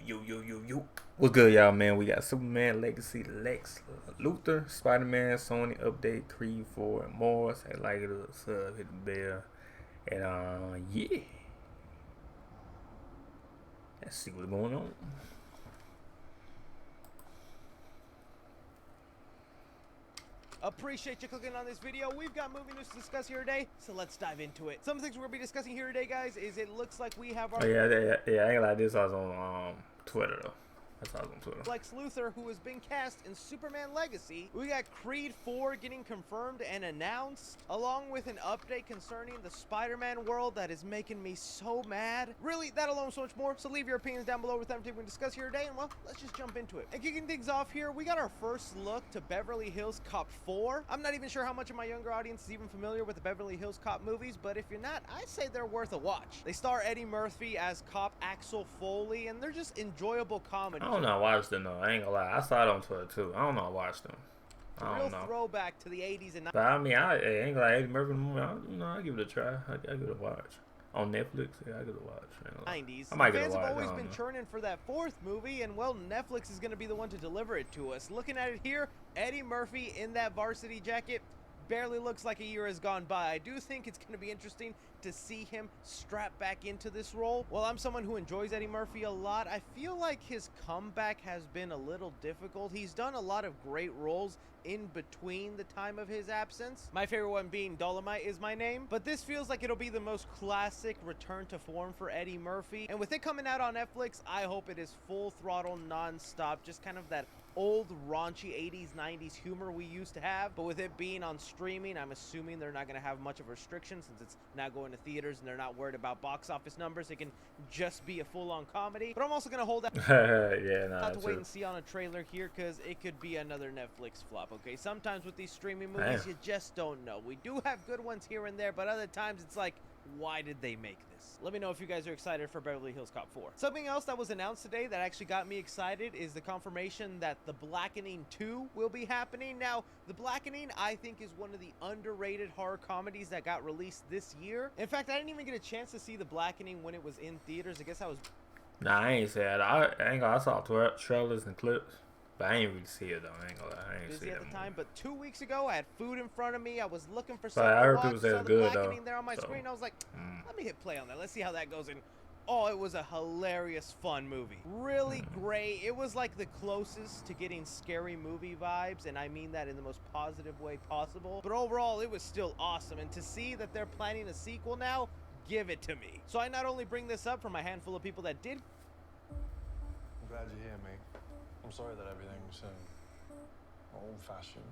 Yo. What's good, y'all, man? We got Superman Legacy, Lex Luthor, Spider-Man, Sony update 3, 4, and more. Say like it, sub, hit the bell, and yeah, let's see what's going on. Appreciate you clicking on this video. We've got movie news to discuss here today, so let's dive into it. Some things we're gonna be discussing here today, guys, is it looks like we have our Yeah. I ain't like this. I was on Twitter though. That's on Twitter. Lex Luthor, who has been cast in Superman Legacy. We got Creed 4 getting confirmed and announced, along with an update concerning the Spider-Man world that is making me so mad. Really, that alone, so much more. So leave your opinions down below with everything we discuss here today, and well, let's just jump into it. And kicking things off here, we got our first look to Beverly Hills Cop 4. I'm not even sure how much of my younger audience is even familiar with the Beverly Hills Cop movies, but if you're not, I say they're worth a watch. They star Eddie Murphy as Cop Axel Foley, and they're just enjoyable comedy. I don't know. I watched them though. I ain't gonna lie. I saw it on Twitter too. I don't know. I watched them. I don't know. Throwback to the 80s and 90s. But I mean, I ain't gonna lie. Eddie Murphy movie. I give it a try. I give it a watch on Netflix. Yeah, I give it a watch. 90s. I might get a Fans watch. have always been churning for that fourth movie, and well, Netflix is going to be the one to deliver it to us. Looking at it here, Eddie Murphy in that varsity jacket barely looks like a year has gone by. I do think it's going to be interesting to see him strap back into this role. Well, I'm someone who enjoys Eddie Murphy a lot. I feel like his comeback has been a little difficult. He's done a lot of great roles in between the time of his absence. My favorite one being Dolomite Is My Name. But this feels like it'll be the most classic return to form for Eddie Murphy. And with it coming out on Netflix, I hope it is full throttle, non-stop, just kind of that old raunchy 80s 90s humor we used to have. But with it being on streaming, I'm assuming they're not going to have much of a restriction since it's not going to theaters and they're not worried about box office numbers. It can just be a full-on comedy. But I'm also going to hold out to wait and see on a trailer here, because it could be another Netflix flop. Okay, sometimes with these streaming movies, you just don't know. We do have good ones here and there, but other times it's like, why did they make this? Let me know if you guys are excited for Beverly Hills Cop 4. Something else that was announced today that actually got me excited is the confirmation that The Blackening 2 will be happening. Now, The Blackening, I think, is one of the underrated horror comedies that got released this year. In fact, I didn't even get a chance to see The Blackening when it was in theaters. I guess I was... Nah, I ain't said. I saw trailers and clips. But I ain't really see it though. I ain't gonna lie. I ain't busy see at that the time, movie. but 2 weeks ago, I had food in front of me. I was looking for something. But I heard to people watch, say saw it's The good Blackening though. there on my screen. I was like, let me hit play on that. Let's see how that goes. And oh, it was a hilarious, fun movie. Really great. It was like the closest to getting scary movie vibes, and I mean that in the most positive way possible. But overall, it was still awesome. And to see that they're planning a sequel now, give it to me. So I not only bring this up from a handful of people that did. I'm glad you're here, mate. I'm sorry that everything's so old-fashioned.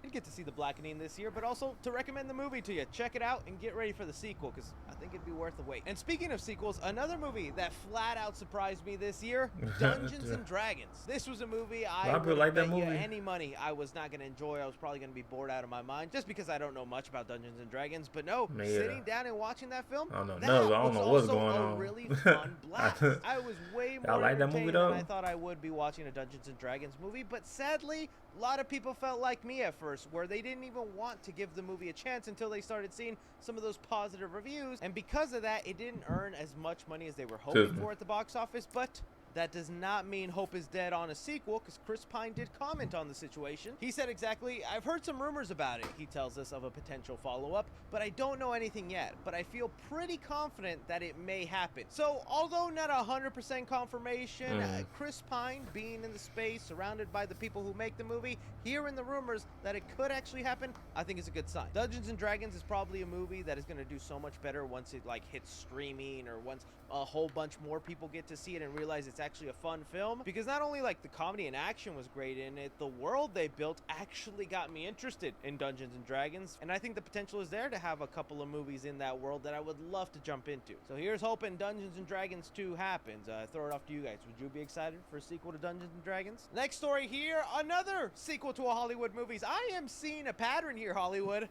Did get to see The Blackening this year, but also to recommend the movie to you. Check it out and get ready for the sequel, because I think it'd be worth the wait. And speaking of sequels, another movie that flat out surprised me this year, Dungeons and Dragons. This was a movie I would like bet that you movie. any money I was not going to enjoy. I was probably going to be bored out of my mind, just because I don't know much about Dungeons and Dragons. But no, sitting down and watching that film, I don't know what's going on. a really fun blast. I was way more entertained than I thought I would be watching a Dungeons and Dragons movie, but sadly, a lot of people felt like me at first, where they didn't even want to give the movie a chance until they started seeing some of those positive reviews, and because of that, it didn't earn as much money as they were hoping for at the box office. But that does not mean hope is dead on a sequel, because Chris Pine did comment on the situation. He said exactly, "I've heard some rumors about it," he tells us, of a potential follow-up, "but I don't know anything yet, but I feel pretty confident that it may happen." So, although not 100% confirmation, Chris Pine, being in the space, surrounded by the people who make the movie, hearing the rumors that it could actually happen, I think is a good sign. Dungeons and Dragons is probably a movie that is going to do so much better once it hits streaming, or once a whole bunch more people get to see it and realize it's actually a fun film, because not only the comedy and action was great in it, the world they built actually got me interested in Dungeons and Dragons, and I think the potential is there to have a couple of movies in that world that I would love to jump into. So here's hoping Dungeons and Dragons 2 happens. Throw it off to you guys. Would you be excited for a sequel to Dungeons and Dragons? Next story here, another sequel to a Hollywood movies. I am seeing a pattern here, Hollywood.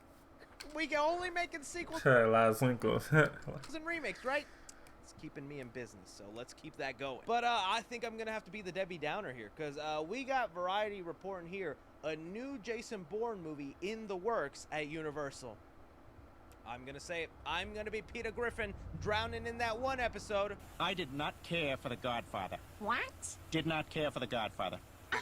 We can only making sequels A lot of sequels. and remakes, right? It's keeping me in business, so let's keep that going. But I think I'm gonna have to be the Debbie Downer here, because we got Variety reporting here a new Jason Bourne movie in the works at Universal. I'm gonna say it. I'm gonna be Peter Griffin, drowning in that one episode. I did not care for The Godfather. What? Did not care for The Godfather.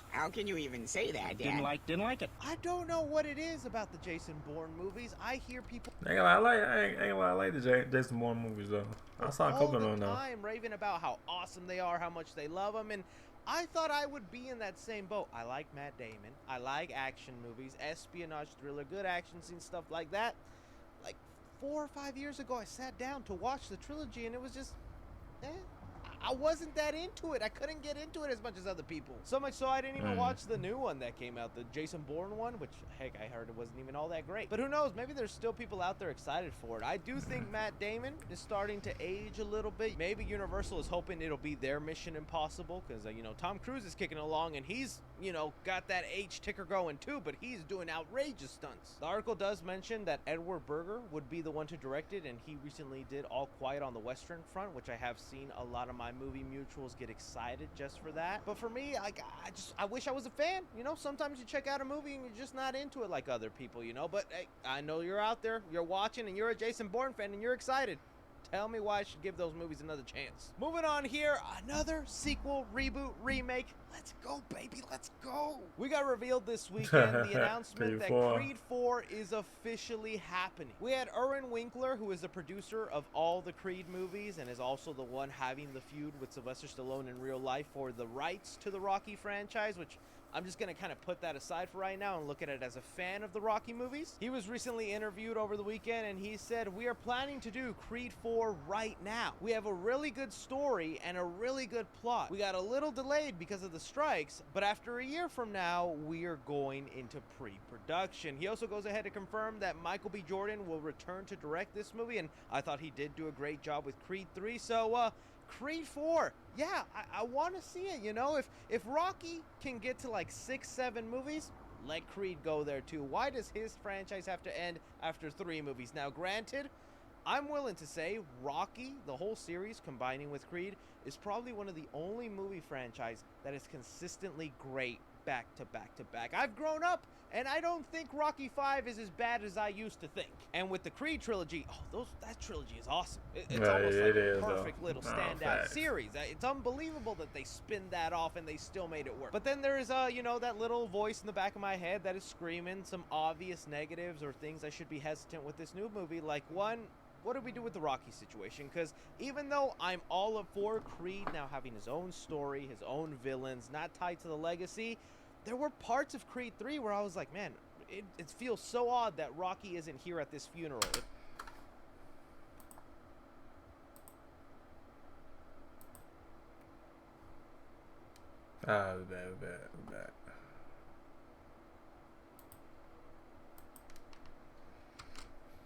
How can you even say that, Dad? Didn't like it. I don't know what it is about the Jason Bourne movies. I hear people I like the Jason Bourne movies though. I saw a couple of them though. time raving about how awesome they are, how much they love them, and I thought I would be in that same boat. I like Matt Damon. I like action movies, espionage thriller, good action scenes, stuff like that. Like 4 or 5 years ago, I sat down to watch the trilogy, and it was just, I wasn't that into it. I couldn't get into it as much as other people. So much so I didn't even watch the new one that came out, the Jason Bourne one, which, heck, I heard it wasn't even all that great. But who knows? Maybe there's still people out there excited for it. I do think Matt Damon is starting to age a little bit. Maybe Universal is hoping it'll be their Mission Impossible because, you know, Tom Cruise is kicking along and he's, you know, got that age ticker going too, but he's doing outrageous stunts. The article does mention that Edward Berger would be the one to direct it, and he recently did All Quiet on the Western Front, which I have seen a lot of my movie mutuals get excited just for that. But for me, I wish I was a fan. You know, sometimes you check out a movie and you're just not into it like other people, you know. But hey, I know you're out there, you're watching, and you're a Jason Bourne fan and you're excited. Tell me why I should give those movies another chance. Moving on here, another sequel, reboot, remake. Let's go, baby, let's go. We got revealed this weekend the announcement that Creed 4 is officially happening. We had Erwin Winkler, who is the producer of all the Creed movies and is also the one having the feud with Sylvester Stallone in real life for the rights to the Rocky franchise, which I'm just going to kind of put that aside for right now and look at it as a fan of the Rocky movies. He was recently interviewed over the weekend and he said, "We are planning to do Creed 4 right now. We have a really good story and a really good plot. We got a little delayed because of the strikes, but after a year from now, we are going into pre-production." He also goes ahead to confirm that Michael B. Jordan will return to direct this movie, and I thought he did do a great job with Creed 3. So, Creed 4, yeah, I want to see it, you know? If Rocky can get to like 6, 7 movies, let Creed go there too. Why does his franchise have to end after 3 movies? Now, granted, I'm willing to say Rocky, the whole series combining with Creed, is probably one of the only movie franchise that is consistently great back to back to back. I've grown up, and I don't think Rocky 5 is as bad as I used to think. And with the Creed trilogy, that trilogy is awesome. It's almost like a perfect little standout series. It's unbelievable that they spin that off and they still made it work. But then there's, you know, that little voice in the back of my head that is screaming some obvious negatives or things I should be hesitant with this new movie. Like, one, what do we do with the Rocky situation? Because even though I'm all up for Creed now having his own story, his own villains, not tied to the legacy, there were parts of Creed 3 where I was like, man, it feels so odd that Rocky isn't here at this funeral. We're back.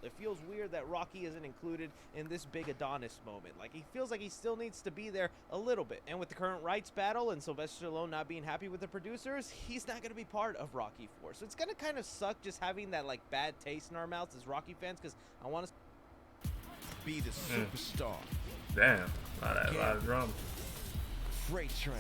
It feels weird that Rocky isn't included in this big Adonis moment. Like, he feels like he still needs to be there a little bit. And with the current rights battle and Sylvester Stallone not being happy with the producers, he's not going to be part of Rocky 4. So it's going to kind of suck just having that, like, bad taste in our mouths as Rocky fans, because I want to be the superstar. Damn, a lot of drums. Freight train.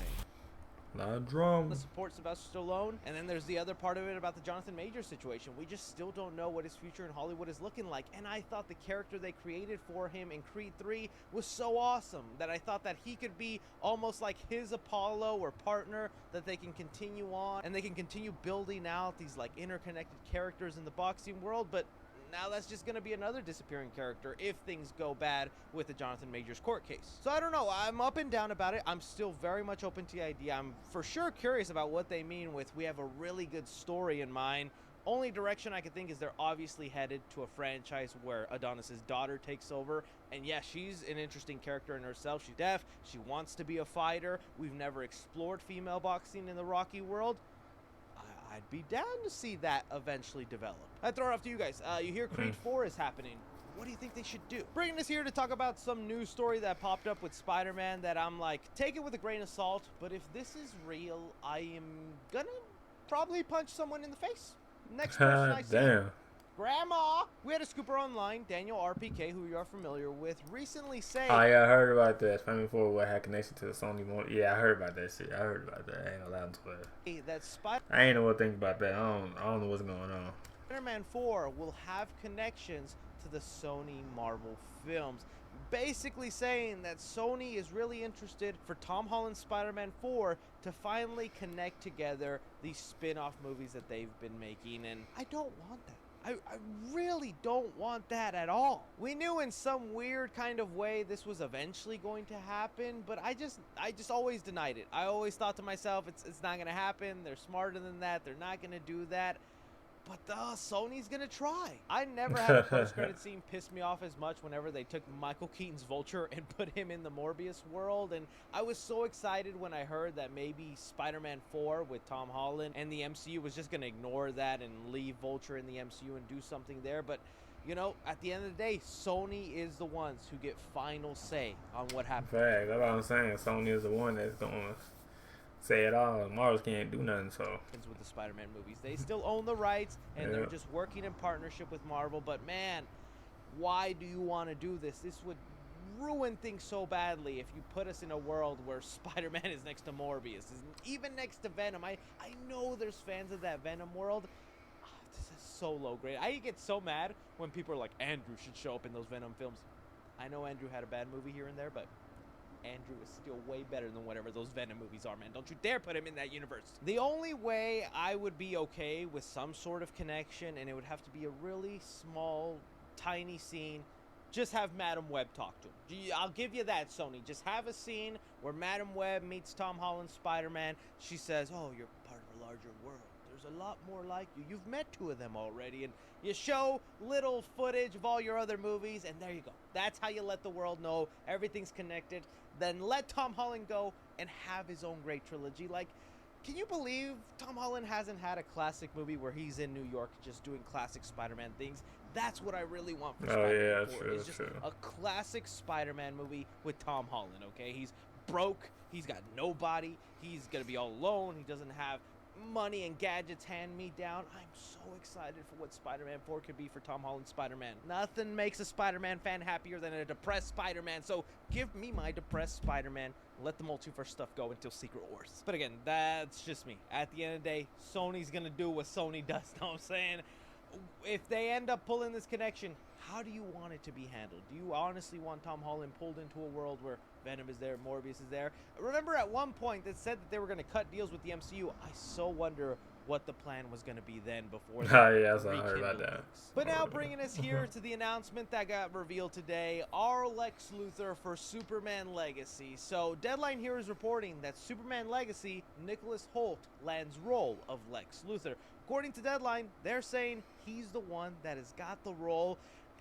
A lot of drums. to support Sylvester Stallone. And then there's the other part of it about the Jonathan Majors situation. We just still don't know what his future in Hollywood is looking like. And I thought the character they created for him in Creed 3 was so awesome that I thought that he could be almost like his Apollo or partner, that they can continue on and they can continue building out these like interconnected characters in the boxing world. But now that's just going to be another disappearing character if things go bad with the Jonathan Majors court case. So I don't know. I'm up and down about it. I'm still very much open to the idea. I'm for sure curious about what they mean with we have a really good story in mind. Only direction I can think is they're obviously headed to a franchise where Adonis's daughter takes over. And yeah, she's an interesting character in herself. She's deaf. She wants to be a fighter. We've never explored female boxing in the Rocky world. I'd be down to see that eventually develop. I'd throw it off to you guys. You hear Creed 4 is happening. What do you think they should do? Bringing us here to talk about some news story that popped up with Spider-Man that I'm like, take it with a grain of salt, but if this is real, I am gonna probably punch someone in the face. Next person I see. Damn. Grandma! We had a scooper online, Daniel RPK, who you are familiar with, recently saying... Oh, yeah, I heard about that. Family 4 what had connection to the Sony more. Yeah, I heard about that shit. I heard about that. I ain't allowed to play. That I ain't know what to think about that. I don't know what's going on. Spider-Man 4 will have connections to the Sony Marvel films, basically saying that Sony is really interested for Tom Holland's Spider-Man 4 to finally connect together these spin-off movies that they've been making, and I don't want that. I really don't want that at all. We knew in some weird kind of way this was eventually going to happen, but I just always denied it. I always thought to myself, it's not gonna happen. They're smarter than that. They're not gonna do that. But Sony's gonna try. I never had a post-credit scene piss me off as much whenever they took Michael Keaton's Vulture and put him in the Morbius world, and I was so excited when I heard that maybe Spider-Man 4 with Tom Holland and the MCU was just gonna ignore that and leave Vulture in the MCU and do something there. But you know, at the end of the day, Sony is the ones who get final say on what happens. Fact, that's what I'm saying. Sony is the one that's gonna say it all. Marvel can't do nothing, so. With the Spider-Man movies, they still own the rights, and they're just working in partnership with Marvel. But man, why do you want to do this? This would ruin things so badly if you put us in a world where Spider-Man is next to Morbius, even next to Venom. I know there's fans of that Venom world. This is so low grade. I get so mad when people are like, Andrew should show up in those Venom films. I know Andrew had a bad movie here and there, but Andrew is still way better than whatever those Venom movies are, man. Don't you dare put him in that universe. The only way I would be okay with some sort of connection, and it would have to be a really small, tiny scene, just have Madam Web talk to him. I'll give you that, Sony. Just have a scene where Madam Web meets Tom Holland's Spider-Man. She says, oh, you're part of a larger world. There's a lot more like you. You've met 2 of them already, and you show little footage of all your other movies, and there you go. That's how you let the world know everything's connected. Then let Tom Holland go and have his own great trilogy. Like, can you believe Tom Holland hasn't had a classic movie where he's in New York just doing classic Spider-Man things? That's what I really want for Spider-Man 4. It's just a classic Spider-Man movie with Tom Holland, okay? He's broke. He's got nobody. He's going to be all alone. He doesn't have money and gadgets hand me down. I'm so excited for what Spider-Man 4 could be for Tom Holland's Spider-Man. Nothing makes a Spider-Man fan happier than a depressed Spider-Man, so give me my depressed Spider-Man. Let the multiverse stuff go until Secret Wars. But again, that's just me. At the end of the day, Sony's gonna do what Sony does, know what I'm saying? If they end up pulling this connection, how do you want it to be handled? Do you honestly want Tom Holland pulled into a world where Venom is there, Morbius is there? Remember at one point that said that they were going to cut deals with the MCU. I so wonder what the plan was going to be then before they yes, I heard about that. But now bringing us here to the announcement that got revealed today, our Lex Luthor for Superman Legacy. So Deadline here is reporting that Superman Legacy, Nicholas Hoult lands role of Lex Luthor. According to Deadline, they're saying he's the one that has got the role.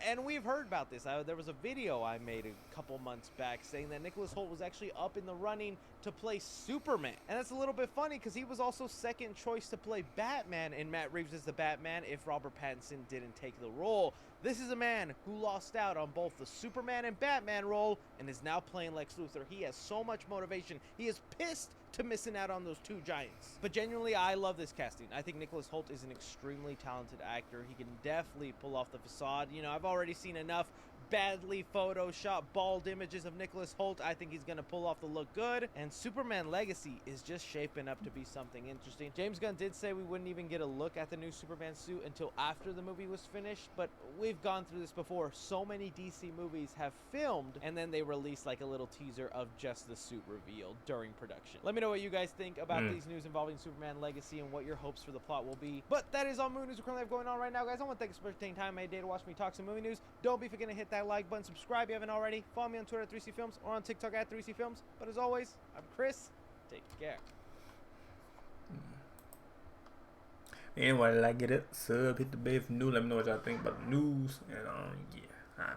And we've heard about this. There was a video I made a couple months back saying that Nicholas Hoult was actually up in the running to play Superman. And that's a little bit funny because he was also second choice to play Batman in Matt Reeves as the Batman if Robert Pattinson didn't take the role. This is a man who lost out on both the Superman and Batman role and is now playing Lex Luthor. He has so much motivation. He is pissed to missing out on those 2 giants. But genuinely, I love this casting. I think Nicholas Hoult is an extremely talented actor. He can definitely pull off the facade. You know, I've already seen enough badly photoshopped bald images of Nicholas Hoult. I think he's going to pull off the look good. And Superman Legacy is just shaping up to be something interesting. James Gunn did say we wouldn't even get a look at the new Superman suit until after the movie was finished, but we've gone through this before. So many DC movies have filmed and then they release like a little teaser of just the suit revealed during production. Let me know what you guys think about these news involving Superman Legacy and what your hopes for the plot will be. But that is all movie news we currently have going on right now, guys. I want to thank you for taking time my day to watch me talk some movie news. Don't be forgetting to hit that like button, subscribe if you haven't already, follow me on Twitter at 3C Films or on TikTok at 3C Films. But as always, I'm Chris. Take care. Anyway, like it up, sub, hit the bell for new. Let me know what y'all think about the news. And yeah.